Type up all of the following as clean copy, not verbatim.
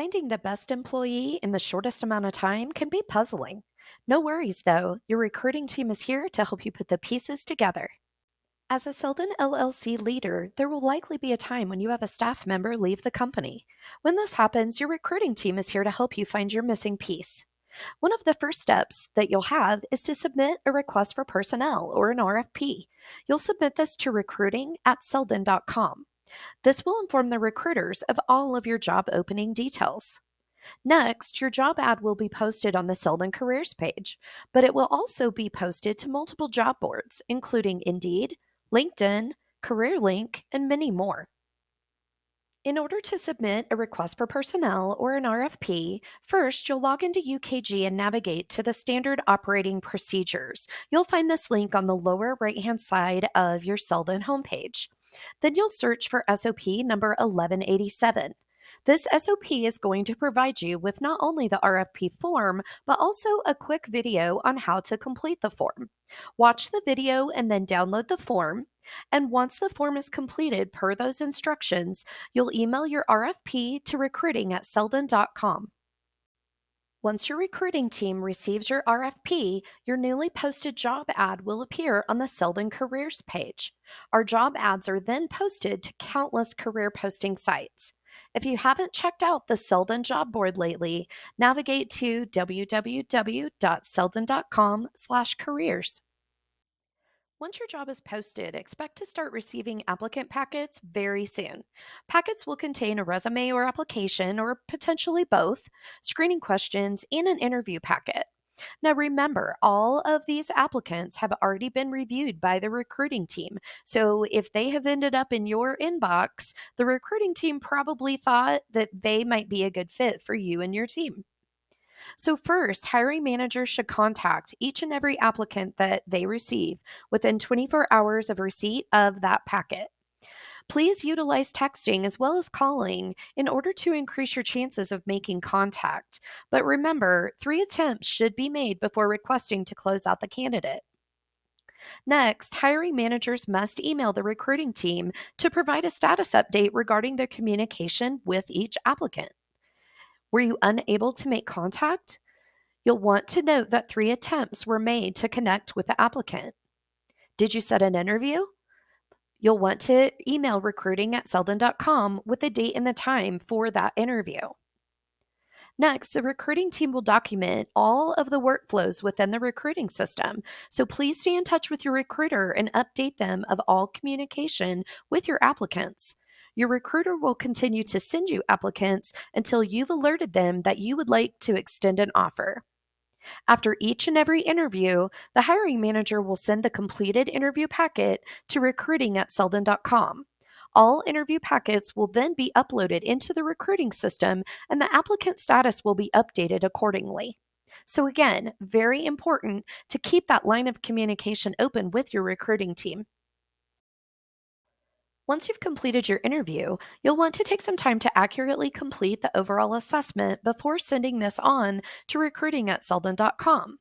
Finding the best employee in the shortest amount of time can be puzzling. No worries, though, your recruiting team is here to help you put the pieces together. As a Selden LLC leader, there will likely be a time when you have a staff member leave the company. When this happens, your recruiting team is here to help you find your missing piece. One of the first steps that you'll have is to submit a request for personnel or an RFP. You'll submit this to recruiting@selden.com. This will inform the recruiters of all of your job opening details. Next, your job ad will be posted on the Selden Careers page, but it will also be posted to multiple job boards, including Indeed, LinkedIn, CareerLink, and many more. In order to submit a request for personnel or an RFP, first you'll log into UKG and navigate to the standard operating procedures. You'll find this link on the lower right-hand side of your Selden homepage. Then you'll search for SOP number 1187. This SOP is going to provide you with not only the RFP form, but also a quick video on how to complete the form. Watch the video and then download the form. And once the form is completed per those instructions, you'll email your RFP to recruiting@selden.com. Once your recruiting team receives your RFP, your newly posted job ad will appear on the Selden Careers page. Our job ads are then posted to countless career posting sites. If you haven't checked out the Selden job board lately, navigate to www.selden.com/careers. Once your job is posted, expect to start receiving applicant packets very soon. Packets will contain a resume or application, or potentially both, screening questions, and an interview packet. Now, remember, all of these applicants have already been reviewed by the recruiting team. So, if they have ended up in your inbox, the recruiting team probably thought that they might be a good fit for you and your team. So, first, hiring managers should contact each and every applicant that they receive within 24 hours of receipt of that packet. Please utilize texting as well as calling in order to increase your chances of making contact. But remember, 3 attempts should be made before requesting to close out the candidate. Next, hiring managers must email the recruiting team to provide a status update regarding their communication with each applicant. Were you unable to make contact? You'll want to note that 3 attempts were made to connect with the applicant. Did you set an interview? You'll want to email recruiting@selden.com with the date and the time for that interview. Next, the recruiting team will document all of the workflows within the recruiting system. So please stay in touch with your recruiter and update them of all communication with your applicants. Your recruiter will continue to send you applicants until you've alerted them that you would like to extend an offer. After each and every interview, the hiring manager will send the completed interview packet to recruiting@selden.com. All interview packets will then be uploaded into the recruiting system, and the applicant status will be updated accordingly. So, again, very important to keep that line of communication open with your recruiting team. Once you've completed your interview, you'll want to take some time to accurately complete the overall assessment before sending this on to recruiting@selden.com.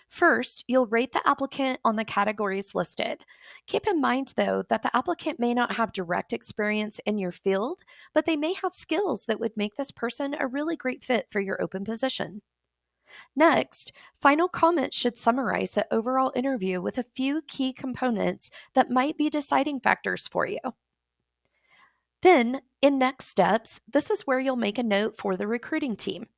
First, you'll rate the applicant on the categories listed. Keep in mind, though, that the applicant may not have direct experience in your field, but they may have skills that would make this person a really great fit for your open position. Next, final comments should summarize the overall interview with a few key components that might be deciding factors for you. Then, in next steps, this is where you'll make a note for the recruiting team.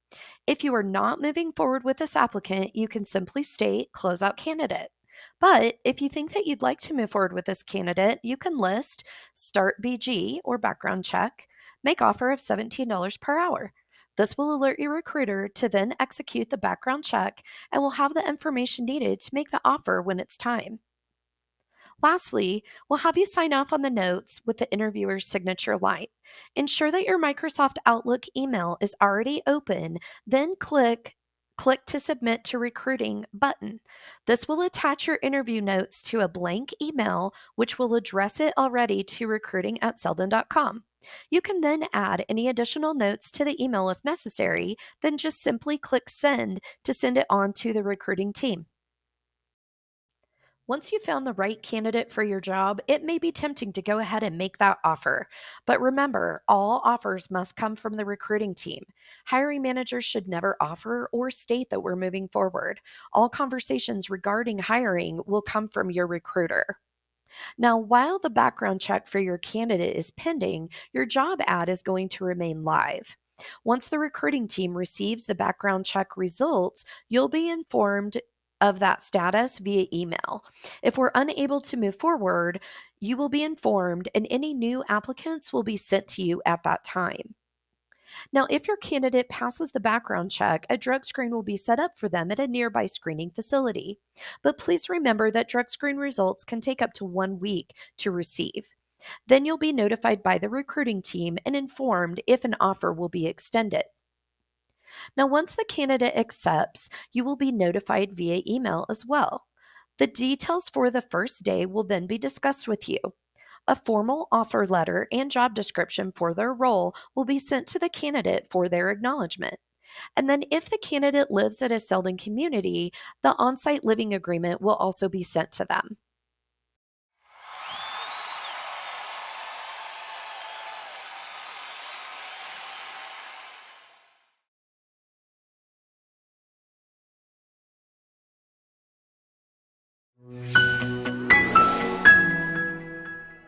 If you are not moving forward with this applicant, you can simply state closeout candidate. But if you think that you'd like to move forward with this candidate, you can list start BG or background check, make offer of $17 per hour. This will alert your recruiter to then execute the background check and will have the information needed to make the offer when it's time. Lastly, we'll have you sign off on the notes with the interviewer's signature line. Ensure that your Microsoft Outlook email is already open, then click to submit to recruiting button. This will attach your interview notes to a blank email, which will address it already to recruiting@selden.com. You can then add any additional notes to the email if necessary, then just simply click send to send it on to the recruiting team. Once you've found the right candidate for your job, it may be tempting to go ahead and make that offer. But remember, all offers must come from the recruiting team. Hiring managers should never offer or state that we're moving forward. All conversations regarding hiring will come from your recruiter. Now, while the background check for your candidate is pending, your job ad is going to remain live. Once the recruiting team receives the background check results, you'll be informed of that status via email. If we're unable to move forward, you will be informed and any new applicants will be sent to you at that time. Now, if your candidate passes the background check, a drug screen will be set up for them at a nearby screening facility. But please remember that drug screen results can take up to 1 week to receive. Then you'll be notified by the recruiting team and informed if an offer will be extended. Now, once the candidate accepts, you will be notified via email as well. The details for the first day will then be discussed with you. A formal offer letter and job description for their role will be sent to the candidate for their acknowledgement. And then, if the candidate lives at a Selden community, the on site living agreement will also be sent to them.